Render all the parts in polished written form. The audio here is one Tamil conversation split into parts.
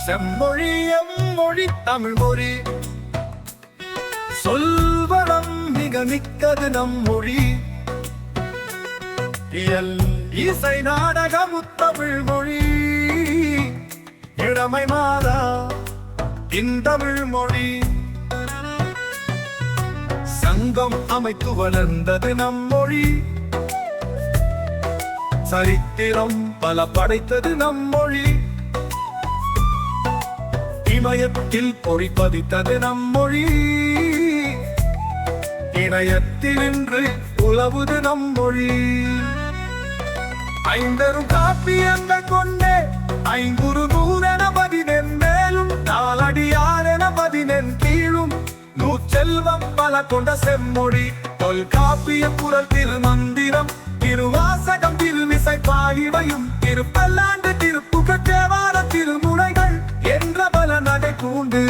செம்மொழி எம்மொழி தமிழ் மொழி சொல்வனம் மிக மிக்கது நம் மொழி இயல் இசை நாடக முத்தமிழ் மொழி இளமை மாதா இந்தமிழ் மொழி சங்கம் அமைத்து வளர்ந்தது நம் மொழி சரித்திரம் பல படைத்தது நம் மொழி இமயத்தில் பொறி பதித்தது நம் மொழி இணையத்தில் இன்று உலவுது நம் மொழி ஐந்தரும் காப்பியங்கள் கொண்டே ஐங்குறு நூறென பதினெண் மேலும் நாலடியாரென பதினெண் கீழும் நூற்றெல்வம் பல கொண்ட செம்மொழி தொல்காப்பிய குரல் திருமந்திரம் திருவாசகம் திருமிசை பாயிவையும் திருப்பல்லாண்டு திருப்புகழ் தேவார திருமுறைகள் என்ற பல நகை கூண்டு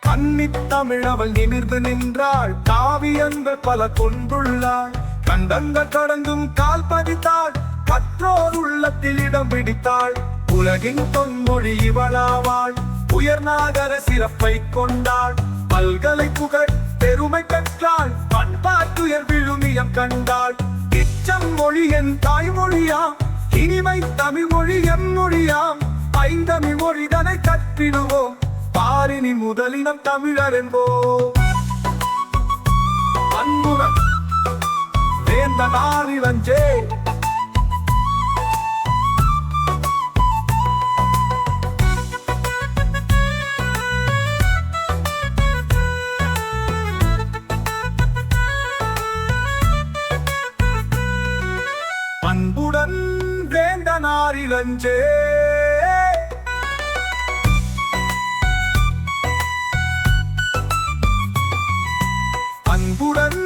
கன்னித்தமிழ் அவள் நிமிர்ந்து நின்றாள் காவியங்கள் பல கொண்டுள்ளாள் கண்டங்கள் கடந்தும் கால் பதித்தாள் கற்றோர் உள்ளத்தில் இடம் பிடித்தாள் உலகின் தொன்மொழி இவளாவாள் உயர் நாகர சிறப்பை கொண்டாள் பல்கலை புகழ் பெருமை பெற்றாள் பண்பாட்டுயர் விழுமியம் கண்டாள் இச்சம் மொழி என் தாய்மொழியாம் இனிமை தமிழ் மொழி எம் மொழியாம் ஐந்தமிழ் மொழிதனை கற்றிடுவோம் பாரினி முதலினம் தமிழர் என்போம் அன்புடன் வேந்த நாளிலஞ்சே அன்புடன் வேந்த நாரிலஞ்சே அன்புடன்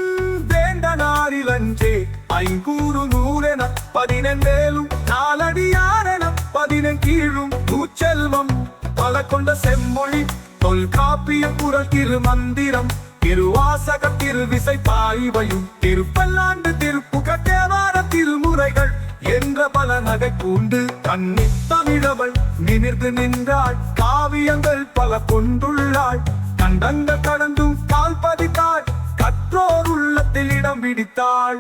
வேந்த நாரிலஞ்சே ஐங்கூறு நூறென பதினெண் மேலும் நாலடியாரென பதினெண் கீழும் நூற்றெல்வம் பல கொண்ட செம்மொழி தொல்காப்பிய குரல் திருமந்திரம் திருவாசக திருவிசை பாய்வையும் திருப்பல்லாண்டு திருப்புகழ் தேவார திருமுறைகள் என்ற பல நகை கூண்டு கன்னித்தமிழவள் நிமிர்ந்து நின்றாள் காவியங்கள் பல கொண்டுள்ளாள் கண்டங்கள் கடந்தும் கால் பதித்தாள் கற்றோர் உள்ளத்தில் இடம் பிடித்தாள்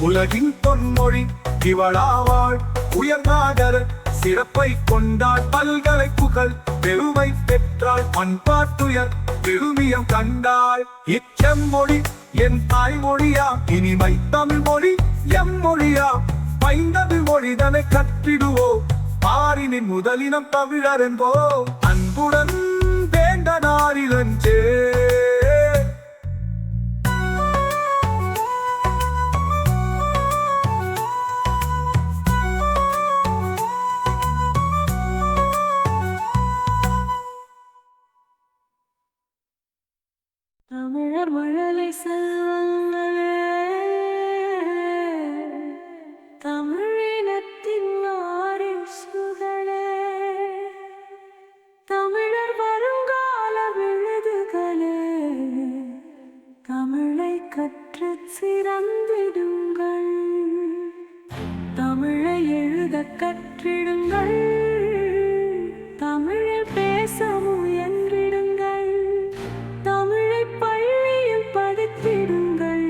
உலகின் தொன்மொழி இவளாவாள் உயர் நாகர சிறப்பை கொண்டாள் பல்கலை புகழ் பெருமை பெற்றாள் பண்பாட்டுயர் விழுமியம் கண்டாள் இச்செம்மொழி என் தாய்மொழியாம் இனிமை தமிழ் மொழி எம் மொழியாம் ஐந்தமிழ் மொழிதனை கற்றிடுவோம் பாரினின் முதலினம் தமிழர் என்போம் அன்புடன் வேண்ட நாரிலஞ்சே தமிழர் மழலை செல்வங்களே தமிழினத்தின் வாரிசுகளே தமிழர் வருங்கால விழுதுகளே தமிழை கற்று சிறந்திடுங்கள் தமிழை எழுத கற்றிடுங்கள் தமிழில் பேச முயன்றிடுங்கள் தமிழை பள்ளியில் படித்திடுங்கள்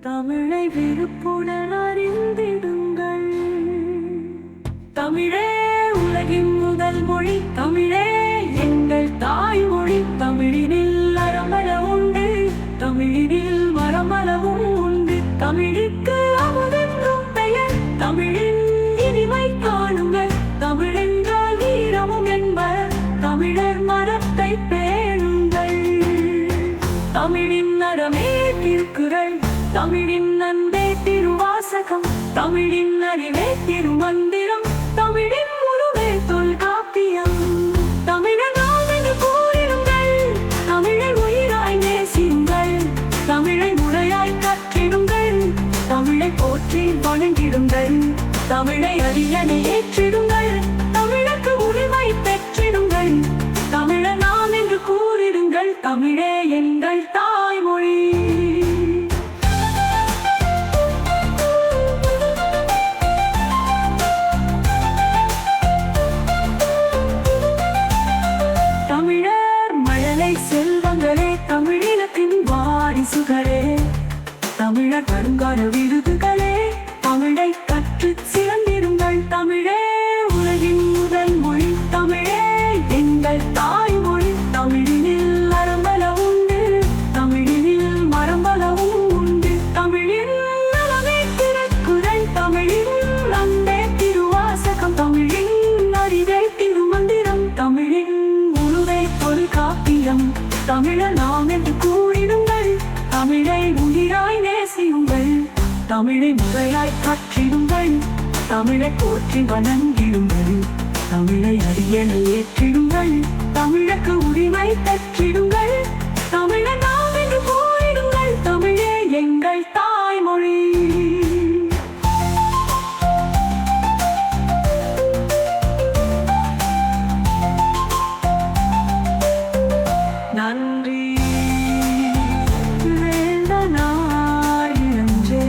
தமிழை விருப்புடன் அறிந்திடுங்கள் தமிழே உலகின் முதல் மொழி தமிழே எங்கள் தாய்மொழி தமிழினில் அறமள உண்டு தமிழினில் மரமளவும் உண்டு தமிழுக்கு அமுதென்றும் பெயர் தமிழின் இனிமை காணுங்கள் தமிழென்றால் வீரமும் என்பர் தமிழர் மரத்தை பேணுங்கள் தமிழின் அறமே திருக்குறள் தமிழின் அன்பே திருவாசகம் தமிழின் அறிவே திருமந்திரம் தமிழின் உருவே தொல்காப்பியம் தமிழர் நாம் என்று கூறிடுங்கள் தமிழை உயிராய் நேசியுங்கள் தமிழை முறையாய் கற்றிடுங்கள் தமிழை போற்றி வணங்கிடுங்கள் தமிழை அரியணை ஏற்றிடுங்கள் தமிழுக்கு உரிமை பெற்றிடுங்கள் தமிழர் நாம் என்று கூறிடுங்கள் தமிழே எங்கள் தாய்மொழி. தமிழர் நாம் என்று கூறிடுங்கள். தமிழை உயிராய் நேசியுங்கள். தமிழை முறையாய் கற்றிடுங்கள். தமிழை போற்றி வணங்கிடுங்கள். தமிழை அரியணை ஏற்றிடுங்கள். தமிழுக்கு உரிமை பெற்றிடுங்கள். தமிழர் நாம் என்று கூறிடுங்கள். தமிழே எங்கள் தாய்மொழி. நன்றி வேந்தனாய் இளஞ்சே.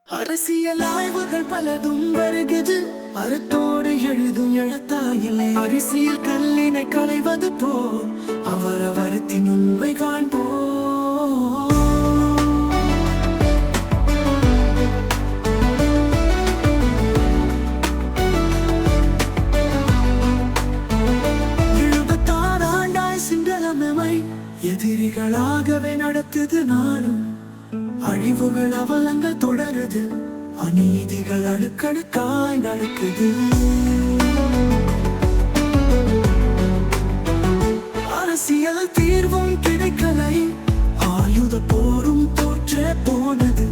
அரசியல் ஆய்வுகள் பலதும் வருகிறது. அறத்தோடு எழுதும் எழுத்தாயிலே அரசியல் கல்லினை களைவது போல் அவரவரத்தின் உண்மை காண்போம். எதிரிகளாகவே நடக்குது நாளும். அழிவுகள் அவலங்கள் தொடருது. அநீதிகள் அடுக்கடுக்காய் நடக்குது. அரசியல் தீர்வும் கிடைக்கலை. ஆயுத போரும் தோற்றே போனது.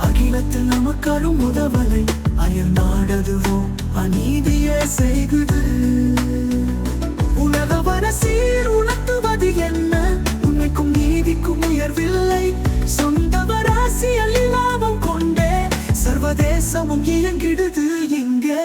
அகிலத்தில் நமக்காரும் உதவலை. அயல் நாடதுவோ அநீதியே செய்குது. உலகவர சீர் உணர்த்துவது என்ன? உண்மைக்கும் நீதிக்கும் உயர்வில்லை. சொந்தவர் அரசியலில் லாபம் கொண்டே சர்வதேசமும் இயங்கிடுது இங்கே.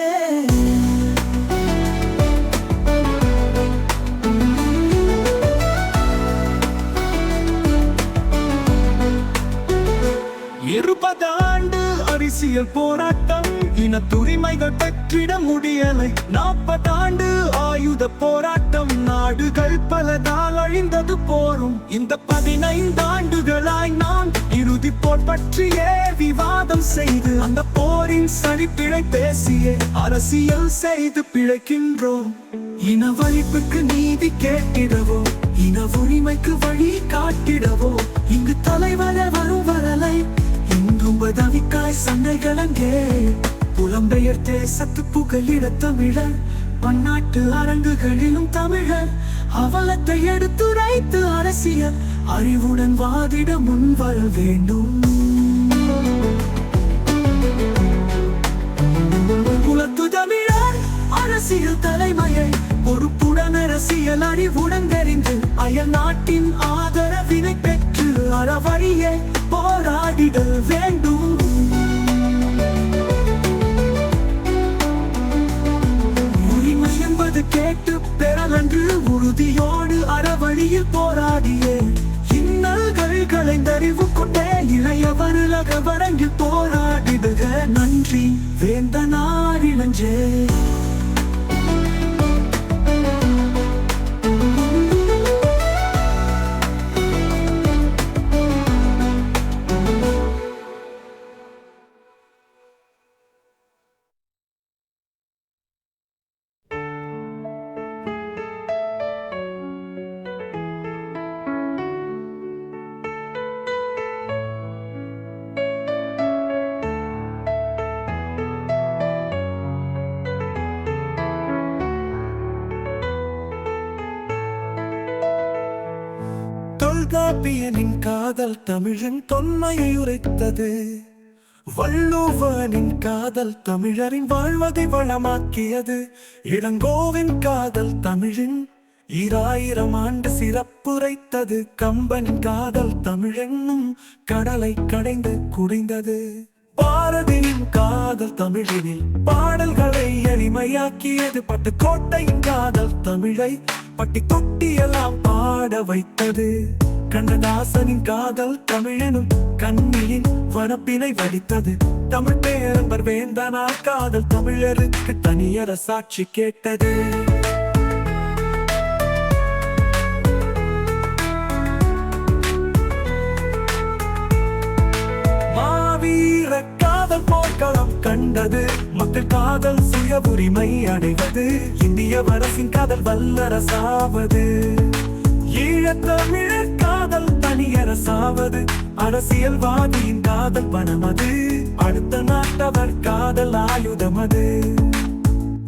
இருபதாண்டு அரசியல் போராட்டம். இனத்துரிமைகள் பெற்றிட முடியலை. 40 ஆண்டு ஆயுத போராட்டம். நாடுகள் பலதால் அழிந்தது போரும். இந்த 15 ஆண்டுகளாய் நாம் இறுதி போர் பற்றியே விவாதம் செய்து அந்த போரின் சரிப்பிழை பேசியே அரசியல் செய்து பிழைக்கின்றோம். இனவழிப்புக்கு நீதி கேட்டிடவோ, இன உரிமைக்கு வழி காட்டிடவோ இங்கு தலைவர வரும் வரலை. இன்றும் பதவிக்காய் சண்டைகள் அங்கே. புலம்பெயர் தேசத்து புகலிட தமிழர். பன்னாட்டு அரங்குகளிலும் தமிழர் அவலத்தை எடுத்துரைத்து அரசியல் அறிவுடன் வாதிட முன்வர வேண்டும். குலத்து தமிழர் அரசியல் தலைமையை பொறுப்புடன் அரசியல் அறிவுடன் தெரிந்து அயல் நாட்டின் ஆதரவினை பெற்று அறவழியை போராடிடல் வேண்டும். உரிமை என்பது கேட்டு பெறலன்று உறுதியோடு அறவழியில் போராடியே இன்னல்கள் களைந்தறிவு கொண்டே இளையவர் உலகவரங்கில் போராடிடுக. நன்றி வேந்தனார் இளஞ்சே. தொல்காப்பியனின் காதல் தமிழின் தொன்மையை உரைத்தது. வள்ளுவனின் காதல் தமிழரின் வாழ்வதை வளமாக்கியது. இளங்கோவின் காதல் தமிழின் 2000 ஆண்டு சிறப்புரைத்தது. கம்பனின் காதல் தமிழென்னும் கடலை கடைந்து குடிந்தது. பாரதியின் காதல் தமிழினில் பாடல்களை எளிமையாக்கியது. பட்டுக்கோட்டையின் காதல் தமிழை பட்டி தொட்டியெல்லாம் பாட வைத்தது. கண்ணதாசனின் காதல் தமிழெனும் கண்ணியின் வனப்பினை வடித்தது. தமிழ் பேரன்பர் வேந்தனார் காதல் தமிழருக்கு தனியர சாட்சி கேட்டது. மாவீர காதல் போர்க்களம் கண்டது. மக்கள் காதல் சுய உரிமை அடைவது. இந்திய அரசின் காதல் வல்லரசாவது. ஈழத்தமிழர் காதல் தனியரசாவது. அரசியல்வாதியின் காதல் பணம் அது, அடுத்த நாட்டவர் காதல் ஆயுதம் அது.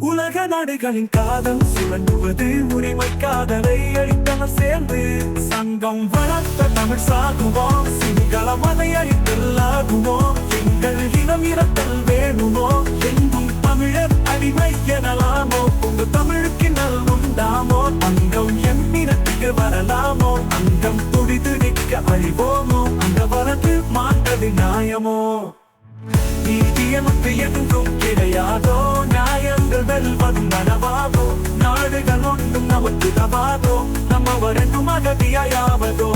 உலக நாடுகளின் காதல் சுழண்டுவது, உரிமை காதலை அழித்தன சேர்ந்து. சங்கம் வளர்த்த தமிழ் சாகுமோ, சிங்கள மதை அழித்தலாகுமோ, எங்கள் இனம் இரத்தல் வேணுமோ, எங்கும் தமிழர் அடிமை எனலாமோ, உங்க தமிழுக்கு நல் உண்டாமோ, அங்கம் என் இனத்துக்கு வரலாமோ, அங்கம் துடிதுடிக்க அழிவோமோ, அங்க வளர்ந்து மாட்டது நியாயமோ. நீதி எமக்கு எங்கும் கிடையாதோ, நியாயங்கள் வெல்வதும் நனவாதோ, நாடுகள் ஒன்றும் நமக்கு தவாதோ, நம்மவரென்றும் அகதியாயாவதோ,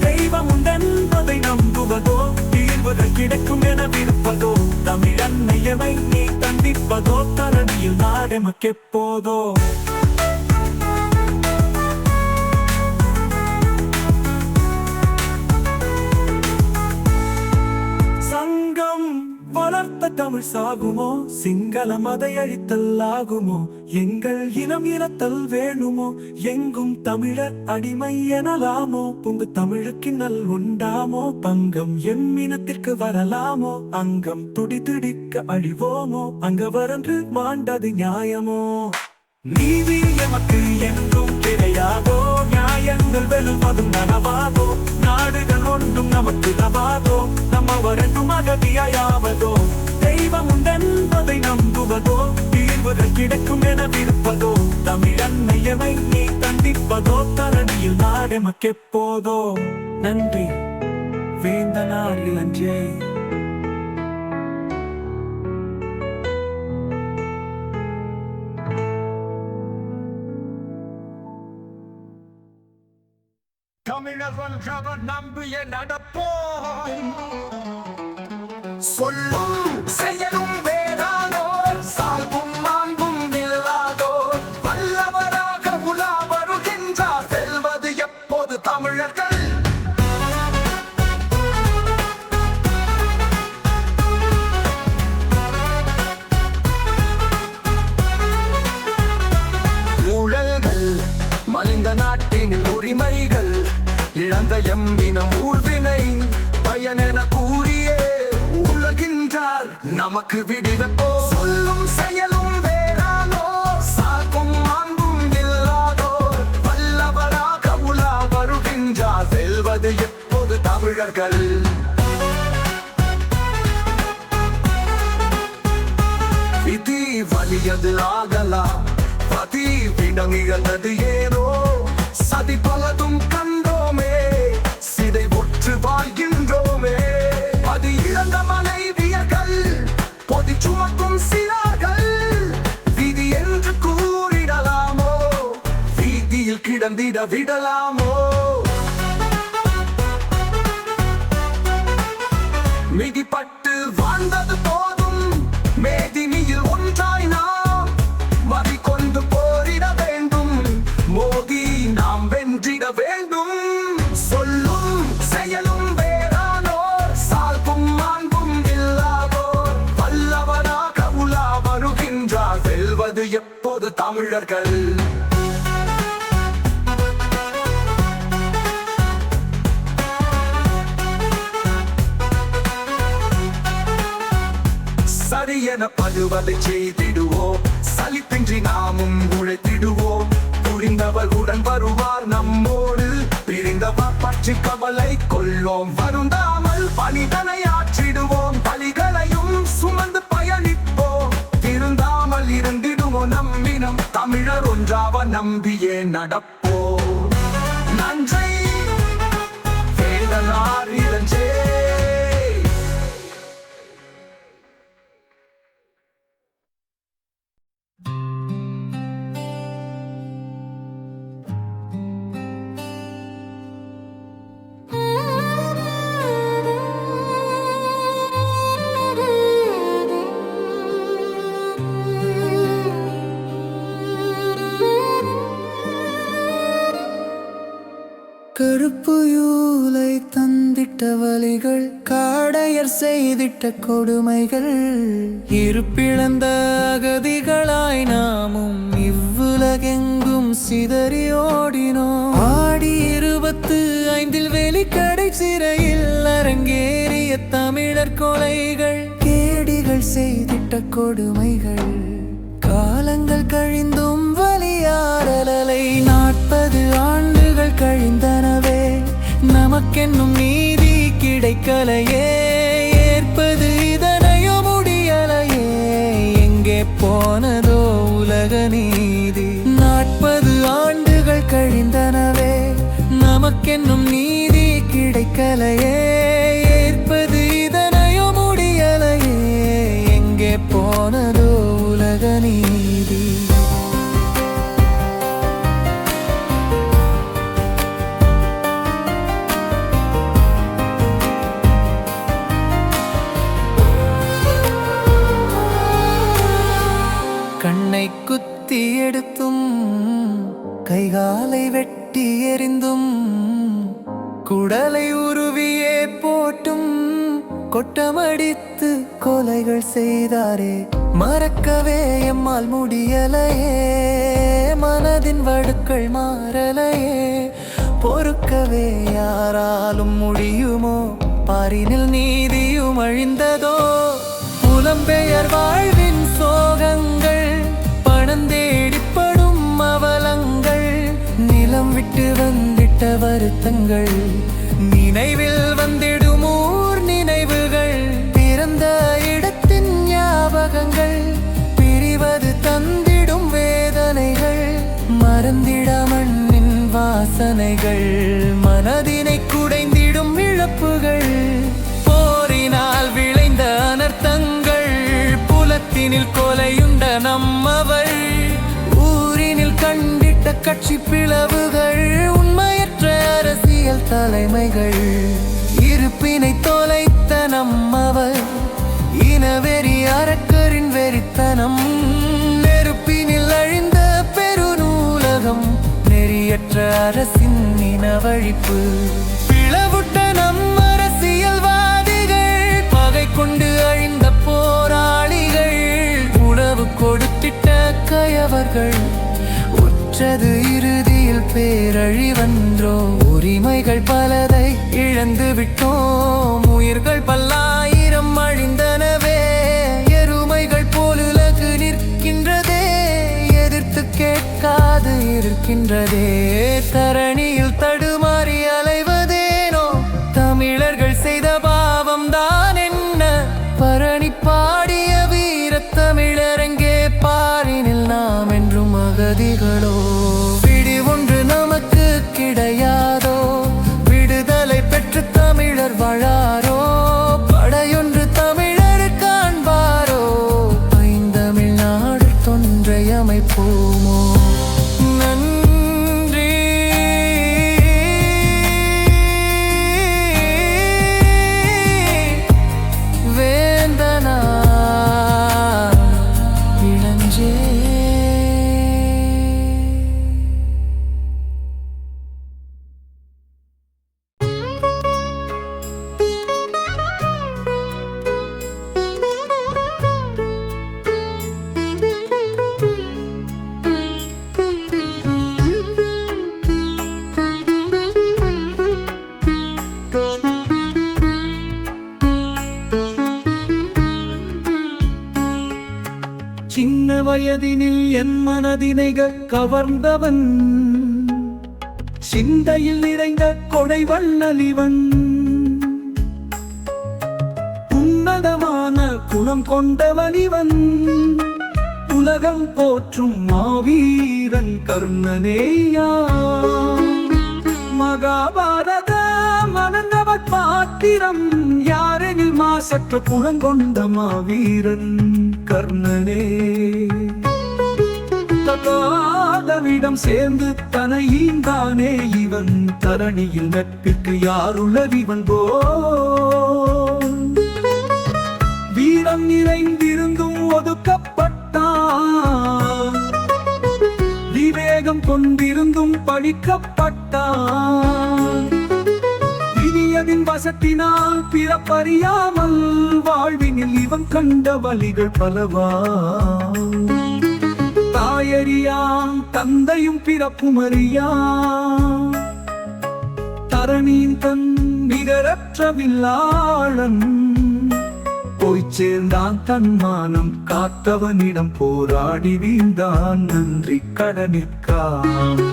தெய்வம் உண்டென்பதை நம்புவதோ, தீர்வுகள் கிடைக்கும் என விருப்பதோ, தமிழன்னையமை நீ தண்டிப்பதோ, தரணியில் நாடெமக்கெப்போதோ. சங்கம் வளர்த்த தமிழ் சாகுமோ, சிங்கள மதை அழித்தல் ஆகுமோ, எங்கள் இனம் இனத்தல் வேணுமோ, எங்கும் தமிழர் அடிமை எனலாமோ, உங்க தமிழுக்கு நல் உண்டாமோ, பங்கம் எம் இனத்திற்கு வரலாமோ, அங்கம் துடிதுடிக்க அழிவோமோ, அங்க வரன்று மாண்டது நியாயமோ. நீதி எமக்கு எங்கும் கிடையாதோ, நியாயங்கள் வெல்வதும் நனவாதோ, நாடுகள் ஒன்றும் நமக்கு தவாதோ, நம்மவரென்றும் அகதியாயாவதோ, தெய்வம் உண்டென்பதை நம்புவதோ, தீர்வுகள் கிடைக்கும் என விருப்பதோ, தமிழன்னையமை நீ தண்டிப்பதோ, தரணியில் நாடெமக்கெப்போதோ. நன்றி. வேந்தனார் இளஞ்சே. தமிழர் ஒன்றவர் நம்பிய நடப்போம், சொல்லும் செயலும் வேறானோர், சால்பும் மாண்பும் இல்லாதோர், வல்லவராக உலா வருகின்றார், வெல்வது எப்போது தமிழர்கள். ஊழல்கள் மலிந்த நாட்டின் உரிமைகள், இழந்த எம்பினம் ஊழ்வினை பயனென கூறியே உலகின்றார், நமக்கு விடிவப்போ, சொல்லும் செயலும் வேறானோ, சாக்கும் மாண்பும் இல்லாதோர், வல்லவராக உலா வருகின்றார், வெல்வது எப்போது தமிழர்கள். விதி வலியது ஆகலாம், பதி விடங்கிழந்தது ஏனோ, சதி பலதும் கண்டோமே, சிதை ஒற்று வாழ்கின்றோமே, அது இழந்த மனைவியர்கள், பொதி சுமக்கும் சிறார்கள், விதி என்று கூறிடலாமோ, வீதியில் கிடந்திட விடலாமோ. மிதிப்பட்டு வாழ்ந்தது போதும், மேதினியில் ஒன்றாய் நாம் மதி கொண்டு போரிட வேண்டும், மோதி நாம் வென்றிட வேண்டும். சொல்லும் செயலும் வேறானோர், சால்பும் மாண்பும் இல்லாதோர், வல்லவராக உலா வருகின்றார், வெல்வது எப்போது தமிழர்கள். சரியென படுவதை செய்திடுவோம், சலிப்பின்றி நாமும் உழைத்திடுவோம், புரிந்தவர் உடன் வருவார் நம்மோடு, பிரிந்தவர் பற்றி கவலை கொள்ளோம், வருந்தாமல் பணிதனை ஆற்றிடுவோம், பலிகளையும் சுமந்து பயணிப்போம், திருந்தாமல் இருந்திடுவோம் நம்மினம் தமிழர் ஒன்றாவ நம்பியே நடப்போம். நன்றி. வேந்தனார் இளஞ்சே. கருப்பு யூலை தந்திட்ட வலிகள், காடையர் செய்திட்ட கொடுமைகள், இருப்பிழந்த அகதிகளாய் நாமும் இவ்வுலகெங்கும் சிதறி ஓடினோம். ஆடி 25 வெளிக்கடை சிறையில் அரங்க அரங்கேறிய தமிழர் கொலைகள், கேடிகள் செய்திட்ட கொடுமைகள், காலங்கள் கழிந்தும் வலியாரலை 40 ஆண்டுகள் கழிந்தனவே, நமக்கென்னும் நீதி கிடைக்கலையே, ஏற்பது இதனையோ முடியலையே, எங்கே போனதோ உலக நீதி? 40 ஆண்டுகள் கழிந்தனவே, நமக்கென்னும் நீதி கிடைக்கலையே, ஏற்பது இதனையோ முடியலையே, எங்கே போனதோ உலக நீதி? கண்ணை குத்தி எடுத்தும் கைகாலை வெட்டி எறிந்தும் குடலை உருவியே போட்டும் கொட்டமடித்து கொலைகள் செய்தாரே, மறக்கவே எம்மால் முடியலையே, மனதின் வடுக்கள் மாறலையே, பொறுக்கவே யாராலும் முடியுமோ? பாரினில் நீதியும் அழிந்ததோ? புலம்பெயர் வாழ்வின் சோகங்கள், பணந்தேடிப்படும் அவலங்கள், நிலம் விட்டு வந்திட்ட வருத்தங்கள், நினைவில் வந்திடும் ஊர் நினைவுகள், பிறந்த இடத்தின் ஞாபகங்கள், பிரிவது தந்திடும் வேதனைகள், மறந்திட மண்ணின் வாசனைகள், மனதினை குடைந்திடும் இழப்புகள், போரினால் விளைந்த அனர்த்தங்கள், புலத்தினில் கொலையுண்ட நம்மவள், ஊரினில் கண்டிட்ட கட்சி பிளவுகள், உண்மையற்ற அரசியல் தலைமைகள், இருப்பினை தொலைத்த நம்மவள், இனவெறி அரக்கரின் வெறித்தனம், நெருப்பினில் அழிந்த பெருநூலகம், நெறியற்ற அரசின் இனவழிப்பு, பிளவுட்ட நம் அரசியல்வாதிகள், பகை கொண்டு அழிந்த போராளிகள், உணவு கொடுத்திட்ட கயவர்கள், உற்றது இறுதியில் பேரழிவன்றோ? உரிமைகள் பலதை இழந்து விட்டோம், உயிர்கள் பல்லாயிரம் அழிந்தனவே, எருமைகள் போல் உலகு நிற்கின்றதே, எதிர்த்து கேட்காது இருக்கின்றதே, தரணியில் தடுமாறி அலைவதேனோ? தமிழர்கள் செய்த பாவம் தான் என்ன? பரணி பாடிய வீரத் தமிழரங்கே, பாரினில் நாம் என்றும் அகதிகளோ? விடி ஒன்று நமக்கு கிடையாதோ? விடுதலை பெற்று தமிழர் வாழாரோ? படையொன்று தமிழர் காண்பாரோ? ஐந்தமிழ்நாடு தொன்றை அமைப்போமோ? நன்றி. வேந்தனா இளஞ்சே. சின்ன வயதினில் என் மனதினைகள் கவர்ந்தவன், சிந்தையில் நிறைந்த கொடை வண்ணலிவன், உன்னதமான குணம் கொண்டவனிவன், உலகம் போற்றும் மாவீரன் கர்ணனேயா. மகாபாரத மனநவத் பாத்திரம், யாரெனில் மாசற்ற குணங்கொண்ட மாவீரன் கர்ணனே. தகாதவிடம் சேர்ந்து தனை ஈந்தானே இவன், தரணியில் நட்பிற்கு யாருளவிவன் போ? வீரம் நிறைந்திருந்தும் ஒதுக்கப்பட்டான், விவேகம் கொண்டிருந்தும் பழிக்கப்பட்டான், விதியதின் வசத்தினால் பிறப்பறியாமல் வாழ்வினில் இவன் கண்ட வலிகள் பலவா. தாயறியான் தந்தையும் பிறப்பும் அறியான், தரணியின் தன் நிகர புகழற்ற வில்லாளன் போய் சேர்ந்தான் தன்மானம் காத்தவனிடம் போராடி வீழ்ந்தான் நன்றி கடனிற்கான்.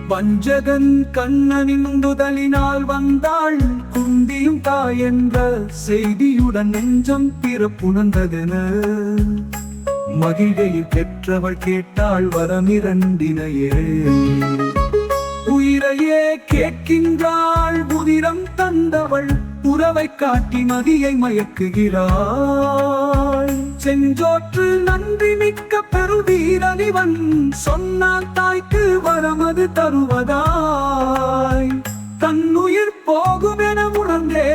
வஞ்சகன் கண்ணனின் உந்துதலினால் வந்தாள் குந்தியும் தாய் என்ற செய்தியுடன் நெஞ்சம் பிறப்புணர்ந்ததென மகிழ்கையில் பெற்றவள் கேட்டாள் வரமிரண்டினையே. உயிரையே கேட்கின்றாள் புதிரம் தந்தவள் உறவை காட்டி மதியை மயக்குகிறாள். செஞ்சோற்று நன்றி மிக்க பெருவீரனிவன் சொன்னான் தாய்க்கு வரமது தருவதாய். தன்னுயிர் போகும் என உணர்ந்தே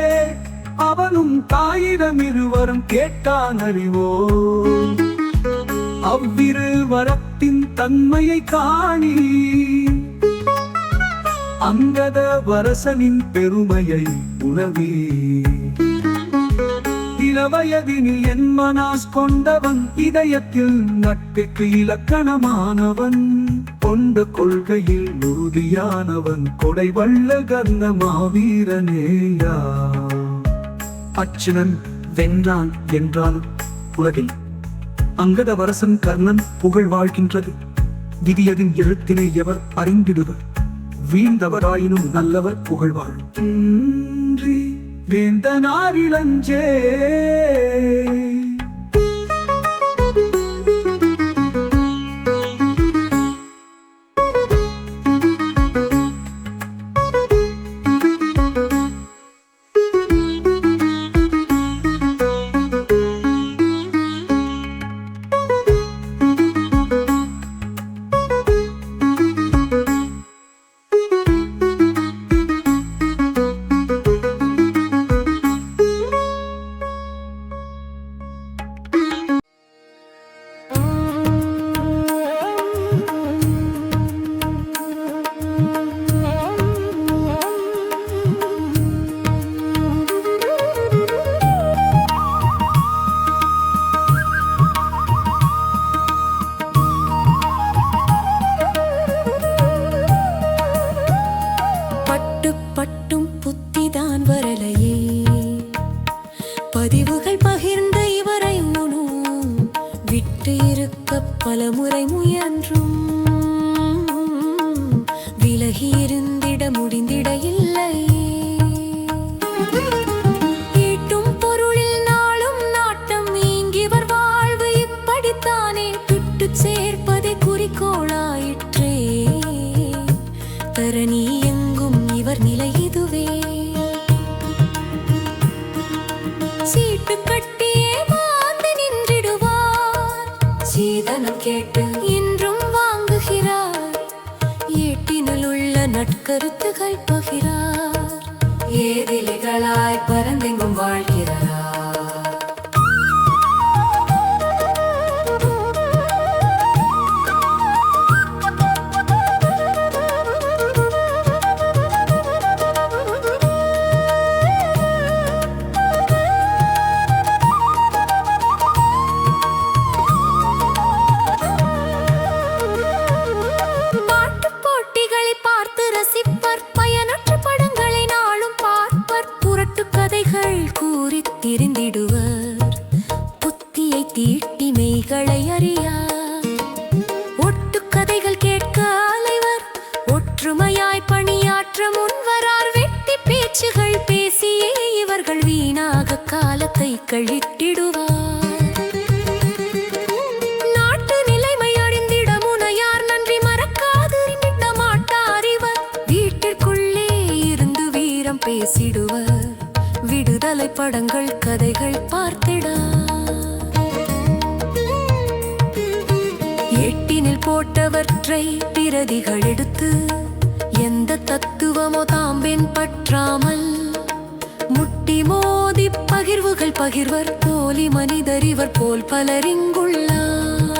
அவனும் தாயிடம் இருவரும் கேட்டான் அறிவோ. அவ்விரு வரத்தின் தன்மையை காணி அங்கத வரசனின் பெருமையை உணவி. இளவயதினில் என் மனாஸ் கொண்டவன் இதயத்தில் நட்புக்கு இலக்கணமானவன் கொண்ட கொள்கையில் உறுதியானவன் கொடை வள்ள கர்ண மாவீரனேயா. அர்ச்சுனன் வென்றான் என்றால் உலகில் அங்கத வரசன் கர்ணன் புகழ் வாழ்கின்றது. விதியதின் எழுத்தினை எவர் அறிந்திடுவர் வீழ்ந்தவராயினும் நல்லவர் புகழ்வாள். வேந்தனாரிளஞ்சே பட்டும் புத்திதான் வரலையே. பதிவுகள் பகிர்ந்த இவரை உணும் விட்டு இருக்க பலமுறை முயன்றும் விலகி இருந்திட முடிந்திட இல்லை. ஈட்டும் பொருளில் நாளும் நாட்டம் இங்கிவர் வாழ்வு இப்படித்தானே விட்டு சேர்ப்பதை குறிக்கோளாயிற்றே. தரணி இவர் நிலை இதுவே. சீட்டு கட்டியே மாந்து நின்றிடுவார். சீதனம் கேட்டு இன்றும் வாங்குகிறார். ஏட்டினுள் உள்ள நட்கருத்துகள் பகிறார். ஏதிலைகளாய் பரந்தெங்கும் வாழ்கிறார். பயனற்ற படங்களை நாளும் பார்ப்பர். புரட்டு கதைகள் கூறி திரிந்திடுவர். புத்தியை தீட்டி மெய்களை அறியார். ஒட்டு கதைகள் கேட்க அலைவர். ஒற்றுமையாய் பணியாற்ற முன்வரார். வெட்டி பேச்சுகள் பேசியே இவர்கள் வீணாக காலத்தை கழித்திடுவார். பேசிடுவர். விடுதலை படங்கள் கதைகள் பார்த்திடா. எட்டினில் போட்டவற்றை பிரதிகள் எடுத்து எந்த தத்துவமோ தாம்பின் பற்றாமல் முட்டி மோதி பகிர்வுகள் பகிர்வர். போலி மனிதர் இவர் போல் பலரிங்குள்ளார்.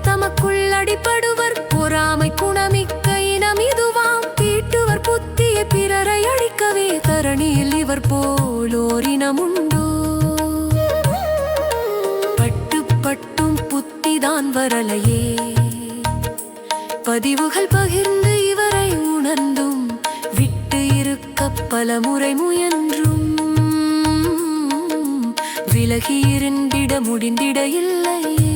தமக்குள் அடிபடுவர் பொறாமை குணமிக்க இனம் இதுவாம் தீட்டுவர் புத்தியை பிறரை அழிக்கவே தரணியில் இவர் போலோரினமுண்டோ பட்டும் புத்திதான் வரலையே பதிவுகள் பகிர்ந்து இவரை உணர்ந்தும் விட்டு இருக்க பல முறை முயன்றும் விலகி இருந்திட முடிந்திட இல்லையே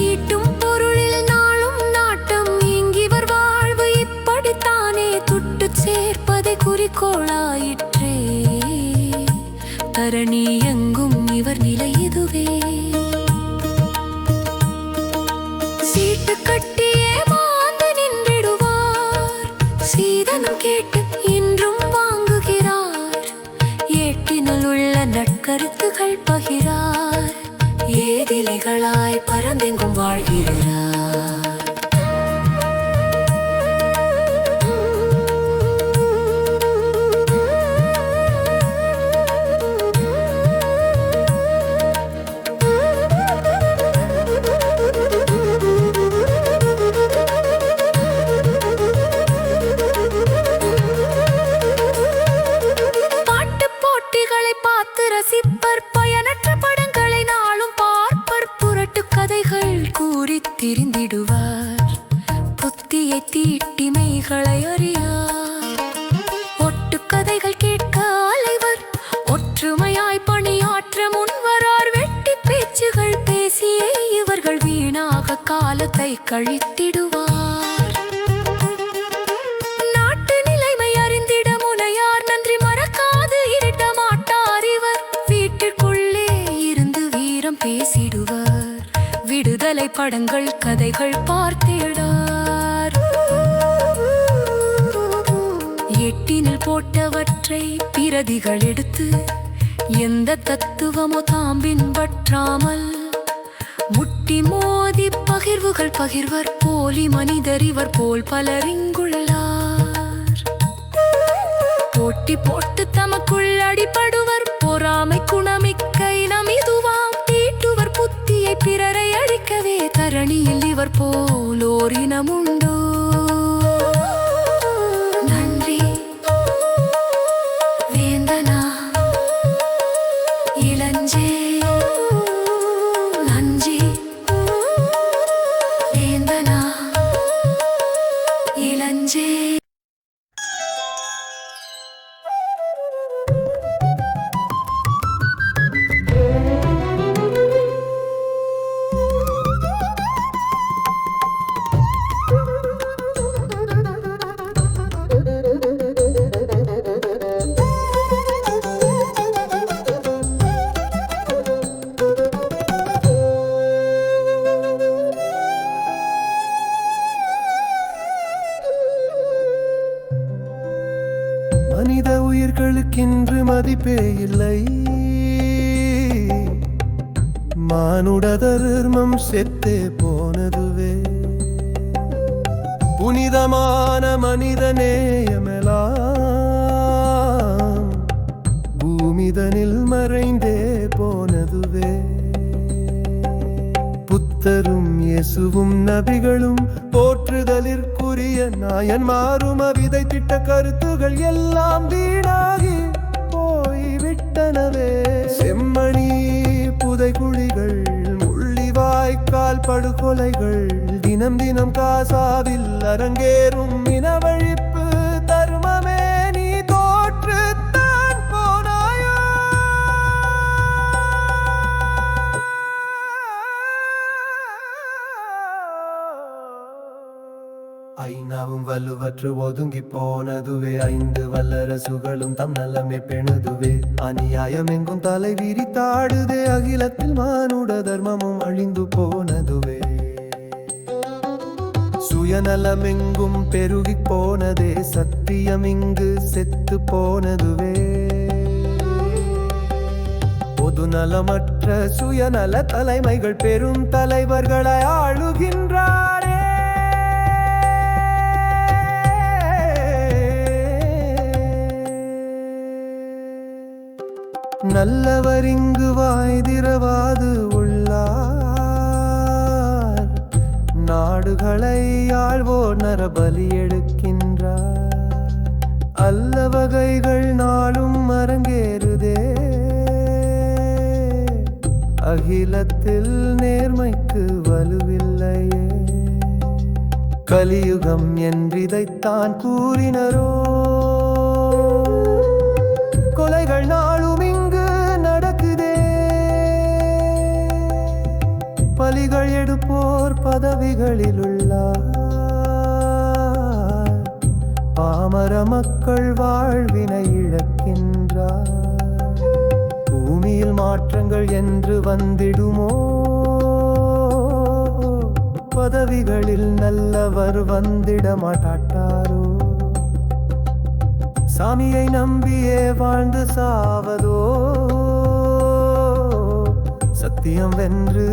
ஈட்டும் பொருளில் நாளும் நாட்டம் இங்கிவர் வாழ்வு இப்படித்தானே துட்டு சேர்ப்பதை குறிக்கோளாயிற்றே தரணி எங்கும் இவர் நிலை இதுவே சீட்டு கட்டியே மாந்து நின்றிடுவார் சீதனம் கேட்டு இன்றும் வாங்குகிறார் ஏட்டினுள் உள்ள நற்கருத்துகள் பகிரார் ஏதிலைகளாய் பரந்தெங்கும் வாழ்கிறார் ரசிப்பர் பயனற்ற படங்களை நாளும் பார்ப்பர் புரட்டு கதைகள் கூறி திரிந்திடுவார் புத்தியை தீட்டிமைகளை அறியார் ஒட்டு கதைகள் கேட்க அலைவர் ஒற்றுமையாய் பணியாற்ற முன்வரார் வெட்டி பேச்சுகள் பேசியே இவர்கள் வீணாக காலத்தை கழித்திடுவார் நாட்டு நிலைமை அறிந்திட முனையார் நன்றி மறக்காது இருட்ட மாட்டார் இவர் வீட்டிற்குள்ளே இருந்து வீரம் பேசிடுவர் விடுதலை படங்கள் கதைகள் பார்த்திடார் எட்டினில் போட்டவற்றை பிரதிகள் எடுத்து எந்த தத்துவமோ தாம் பின்பற்றாமல் முட்டி மோதி பகிர்வுகள் பகிர்வர் போலி மனிதர் இவர் போல் பலர் இங்குள்ளார் போட்டி போட்டு தமக்குள் அடிபடுவர் பொறாமை குணமிக்க இனம் இதுவாம் தீட்டுவர் புத்தியை பிறரை அழிக்கவே தரணியில் இவர் போலோர் இனமுண்டோ நன்றி வேந்தனா இளஞ்சே நன்றி வேந்தனா இளஞ்சே மனித உயிர்களுக்கென்று மதிப்பே இல்லை மானுட தர்மம் செத்தே போனதுவே புனிதமான மனித நேயமெல்லாம் பூமிதனில் மறைந்தே போனதுவே புத்தரும் இயேசுவும் நபிகளும் போற்றுதலிற்குரிய நாயன்மாரும் அவிதை திட்ட கருத்துகள் எல்லாம் வீணாகி போய்விட்டனவே செம்மணி புதைகுழிகள் முள்ளிவாய்க்கால் படுகொலைகள் தினம் தினம் காசாவில் அரங்கேறும் இனவழிப்பு தர்மமே நீ தோற்றுத்தான் போனாயோ ஐநாவும் வலுவற்று ஒதுங்கி போனதுவே ஐந்து வல்லரசுகளும் தம் நலமே பெணுதுவே அநியாயம் எங்கும் தலை விரித்தாடுதே அகிலத்தில் மானுட தர்மமும் அழிந்து போனதுவே சுயநலம் எங்கும் பெருகி போனதே சத்தியம் இங்கு செத்து போனதுவே பொதுநலமற்ற சுயநல தலைமைகள் பெரும் தலைவர்களை ஆளுகின்றாரே நல்லவர் இங்கு வாய் திறவாது உள்ளார் நாடுகளை ஆழ்வோர் நரபலி எடுக்கின்றார். அல்ல வகைகள் நாளும் அரங்கேறுதே, அகிலத்தில் நேர்மைக்கு வலுவில்லையே. கலியுகம் என்றிதைத்தான் கூறினரோ, கொலைகள் நாளும் இங்கு நடக்குதே. பலிகள் எடுப்போர் பதவிகளில் உள்ளார், பாமர மக்கள் வாழ்வினை இழக்கின்றார். பூமியில் மாற்றங்கள் என்று வந்திடுமோ, பதவிகளில் நல்லவர் வந்திட மாட்டாரோ. சாமியை நம்பியே வாழ்ந்து சாவதோ, சத்தியம் வென்று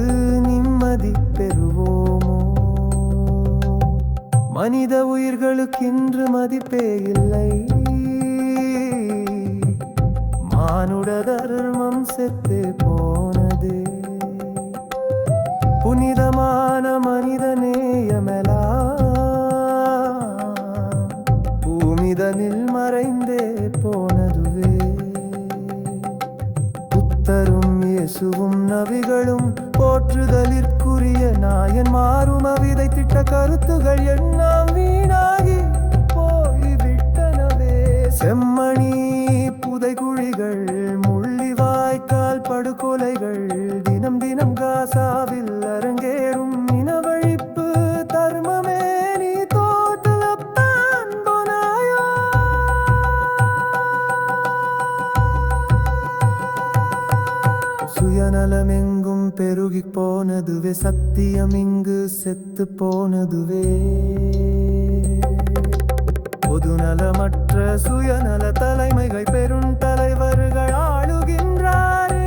நிம்மதி பெறுவோமோ. மனித உயிர்களுக்கு இன்று மதிப்பே இல்லை, மானுட தர்மம் செத்து போனது. புனிதமான மனித நேயமெல்லாம் பூமிதனில் மறைந்தே போனதுவே. புத்தரும் இயேசுவும் நபிகளும் போற்றுதலிற்குரிய நாயன்மாரும் அவிதை திட்ட கருத்துகள் எல்லாம் வீணாகி போய்விட்டனவே. செம்மணி புதைகுழிகள், முள்ளிவாய்க்கால் படுகொலைகள், தினம் தினம் காசாவில் அரங்கேறும் இனவழிப்பு. தர்மமே நீ தோற்றலப்பான் போனாயோ. சுயநலமெங்கும் பெருகி போனதுவே, சத்தியம் இங்கு செத்து போனதுவே. பொதுநலமற்ற சுயநல தலைமைகள் பெரும் தலைவர்கள் ஆளுகின்றாரே.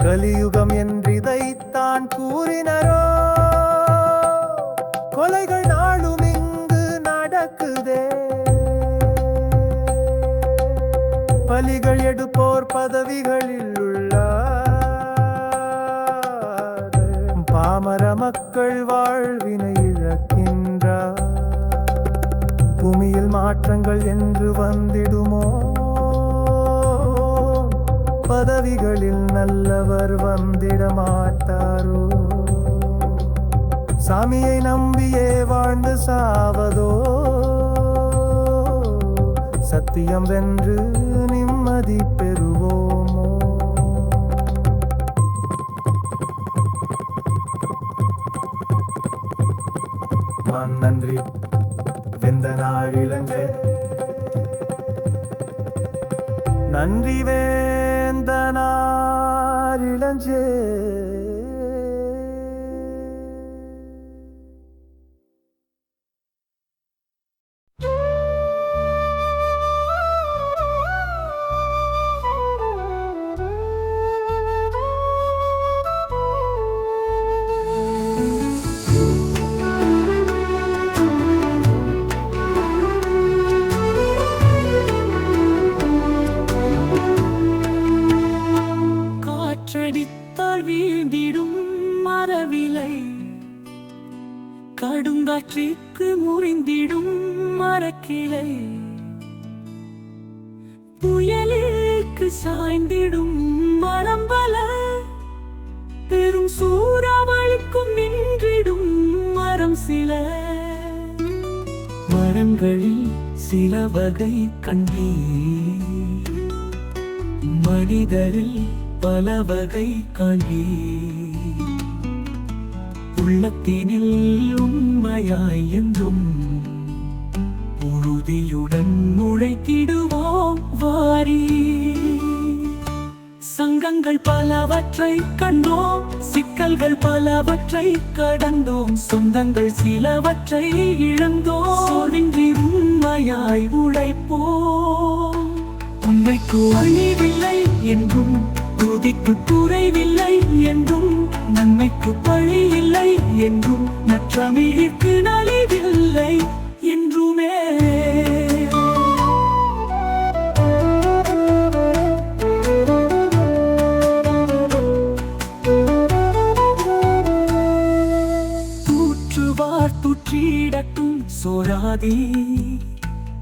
கலியுகம் என்றிதைத்தான் கூறினரோ, கொலைகள் நாளும் இங்கு நடக்குதே. பலிகள் எடுப்போர் பதவிகளில் உள்ளார், பாமர மக்கள் வாழ்வினை இழக்கின்றார். பூமியில் மாற்றங்கள் என்று வந்திடுமோ, பதவிகளில் நல்லவர் வந்திட மாட்டாரோ. சாமியை நம்பியே வாழ்ந்து சாவதோ, சத்தியம் வென்று நிம்மதி பெறுவோமோ. நன்றி வெந்த நாளிலஞ்சே, நன்றி வேந்த நாளிலஞ்சே. கடுங்காற்றிற்கு முறிந்திடும் மரக்கிளை, புயலுக்கு சாய்ந்திடும் மரம்பல, பெரும் சூறாவளிக்கும் நின்றிடும் மரம் சில. மரங்களில் சில வகை கண்டீர், மனிதரில் பல வகை காண்பீர். உள்ளத்தினில் உண்மையாய் என்றும் உறுதியுடன் நுழைத்திடுவோம் வாரி. சங்கங்கள் பலவற்றை கண்டோம், சிக்கல்கள் பலவற்றை கடந்தோம், சொந்தங்கள் சிலவற்றை இழந்தோம். சோர்வின்றி உண்மையாய் உழைப்போம். உண்மைக்கு அழிவில்லை என்றும், உறுதிக்கு குறைவில்லை என்றும், நன்மைக்கு பழி இல்லை என்றும், நற்றமிழிற்கு நலிவில்லை என்றுமே. போற்றிடட்டும் சோராதே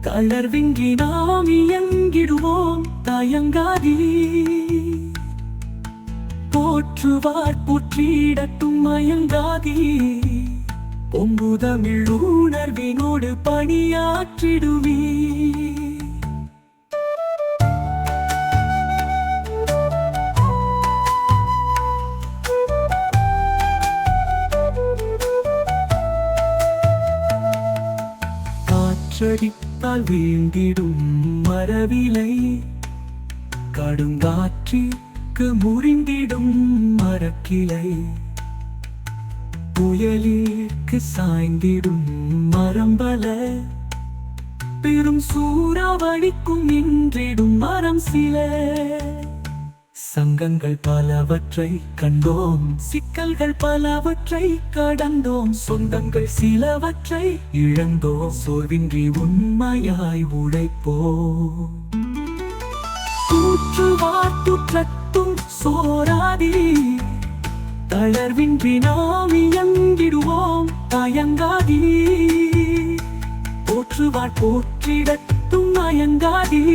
தளர்வின்றி நாம் இயங்கிடுவோம் தயங்காதே போற்றுவார் போற்றிடட்டும் மயங்காதே பொங்குதமிழ் உணர்வினோடு பணியாற்றிடுவே காற்றடித்தால் வீழ்ந்திடும் மரவிலை கடுங்காற்றிற்கு முறிந்திடும் மரக்கிளை புயலிற்கு சாய்ந்திடும் மரம்பல பெரும் சூறாவளிக்கும் நின்றிடும் மரம் சில சங்கங்கள் பலவற்றை கண்டோம் சிக்கல்கள் பலவற்றை கடந்தோம் சொந்தங்கள் சிலவற்றை இழந்தோம் சோர்வின்றி உண்மையாய் உழைப்போம் கூற்றுவார் குற்றத்தும் சோராதே தளர்வின்றி நாம் இயங்கிடுவோம் தயங்காதே போற்றுவார் போற்றிடட்டும் மயங்காதே